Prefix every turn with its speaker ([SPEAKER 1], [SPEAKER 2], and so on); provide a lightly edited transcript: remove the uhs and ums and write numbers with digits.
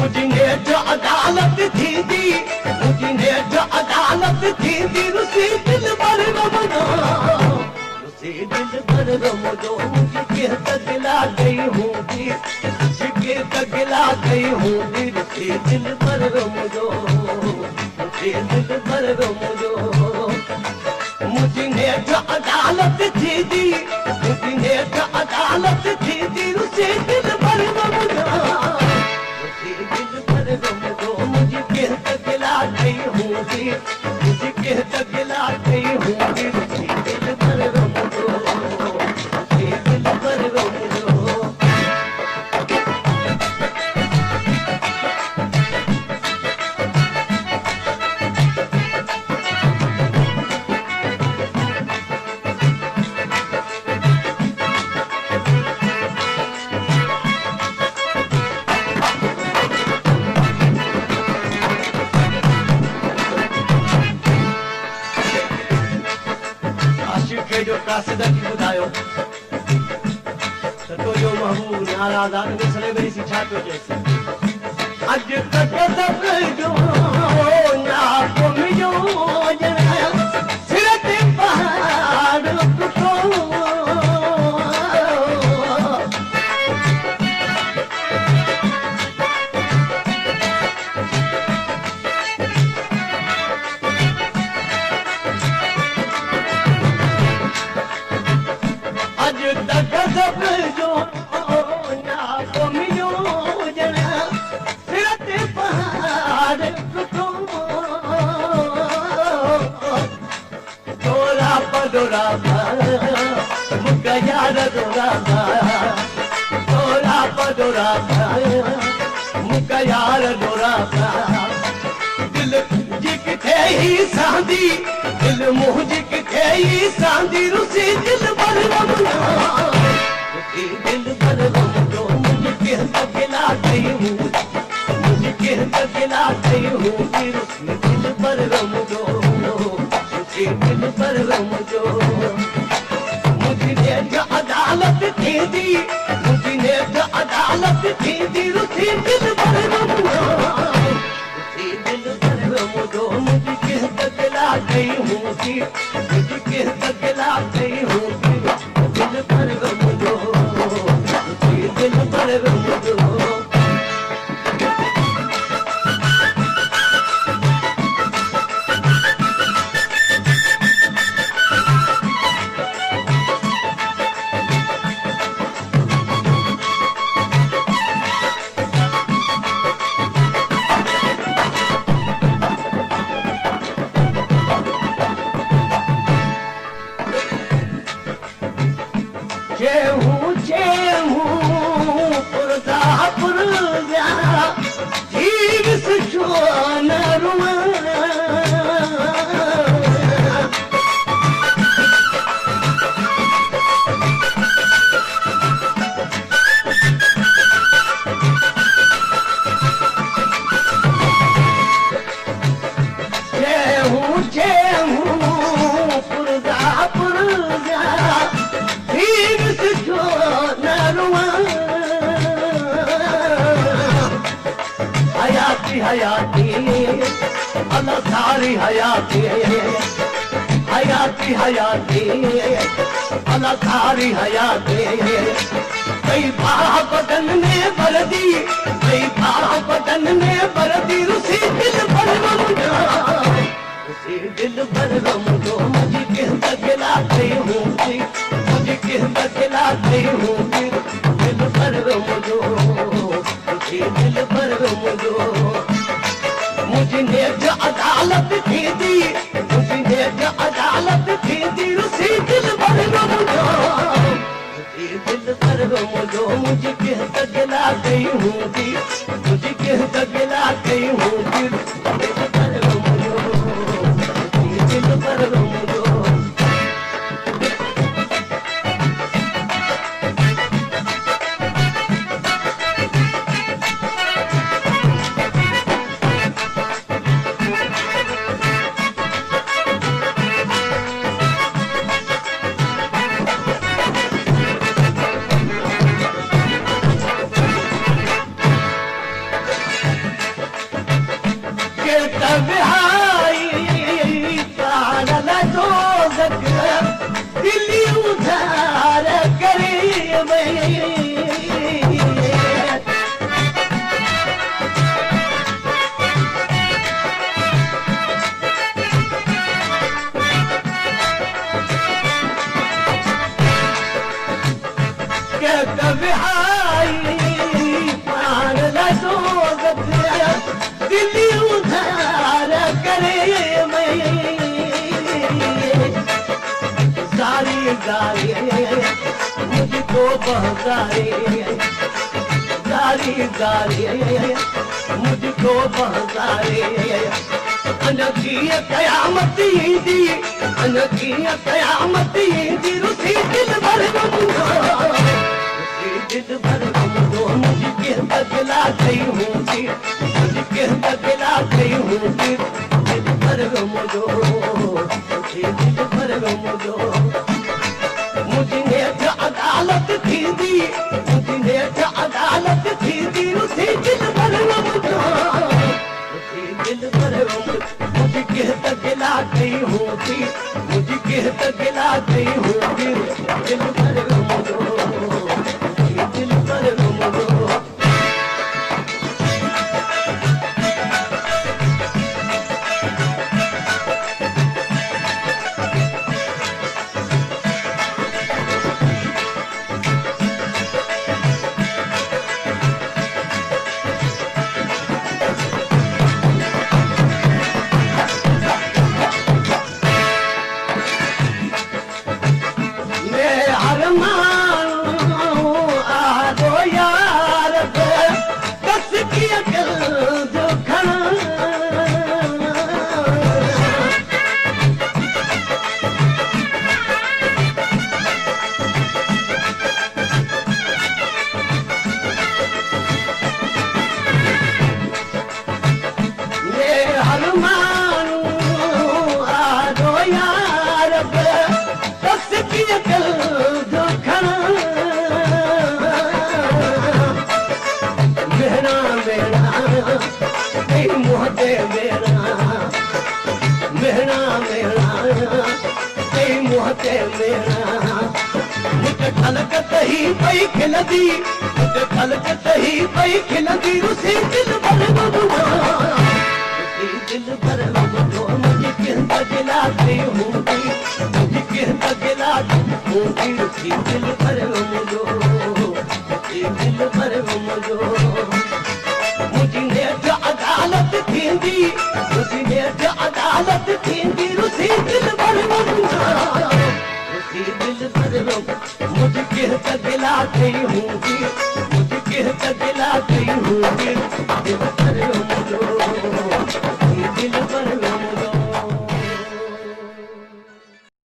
[SPEAKER 1] मुझी नेठ अदालत थींदी, मुझी नेठ अदालत थींदी, रुसी दिल भर रमनो, रुसी दिल भर रमनो, मुझी के तगला गई हूंदी, जिके तगला गई हूंदी, रुसी दिल भर रमनो, रुसी दिल भर रमनो। मुझी नेठ अदालत थींदी, मुझी नेठ अदालत थींदी, रुसी दिल भर रमनो, रुसी दिल भर रमनो, मुझी के तगला गई हूंदी, मुझी के तगला गई हूंदी, रुसी दिल भर रमनो, रुसी दिल भर रमनो। जो कासिदा की ॿुधायो त तुंहिंजो महबूब नाराज़ आहे मिसले में ॾिसी छा पियो चएसि अॼु तक जो नाप मुंहिंजो सिर ते पहाड़ टुटो डोरा मुका यार डोरा डोरा डोरा मुका यार डोरा दिल जिक थे ही सांदी दिल मुँह जिक थे ही सांदी रुसी दिल भर रमनो रुसी दिल भर रमनो मुझे के तगला गई हूँ मुझे के तगला गई हूँ रुसी दिल भर रमनो दिल पर रमजो मुझी नेठ अदालत थींदी मुझी नेठ अदालत थींदी रुसी दिल पर रमजो रुसी दिल पर रमजो मुझी के तगला गई हूंदी मुझी के तगला गई हूंदी दिल पर रमजो रुसी दिल पर रमजो हयाती अल्लाह सारी हयाती हयाती हयाती अल्लाह सारी हयाती कई बाह बदन में भर दी कई बाह बदन में भर दी रुसी दिल भर रमजो रुसी दिल भर रमजो मुझे के तगला गई हूँगी मुझे के तगला गई हूँगी दिल भर रमजो रुसी दिल भर रमजो मुझी नेठ अदालत थींदी मुझी नेठ अदालत थींदी रुसी दिल भर रमजो रुसी दिल भर रमजो मुझे के तगला गई हूंदी मुझे के तगला गई हूंदी दिल भर रमजो रुसी दिल भर रमजो के तबहाई प्राण दोजख दिली उधार करे के तबहाई प्राण दोजख दिली उधार करे जारी जारी मुझको बहकारे जारी जारी मुझको बहकारे अनकी कयामत ईंदी अनकी कयामत ईंदी रुसी दिल भर रुसी दिल भर मुझके तकला गई हूँ मुझके तकला गई हूँ दिल भर मुझो दिल भर मुझो मुझे अदालत थी दी मुझे अदालत थी दी उसी दिल भर मुझो उसी दिल भर मुझके तकला गई हूँ मुझके तकला गई हूँ दिल भर मुझो दिल भर मुझो खलकत ही पई खिलंदी खलकत ही पई खिलंदी रुसी दिल भर रुसी दिल भर मुझे तकला गई हूँ मुझे तकला हूँ रुसी दिल भर मुझो दिल भर मुझो मुझे अदालत थींदी मुझे अदालत थींदी रुसी दिल भर मुझो दिल भर मुझके तकला गई हूँ मुझके तकला गई हूँ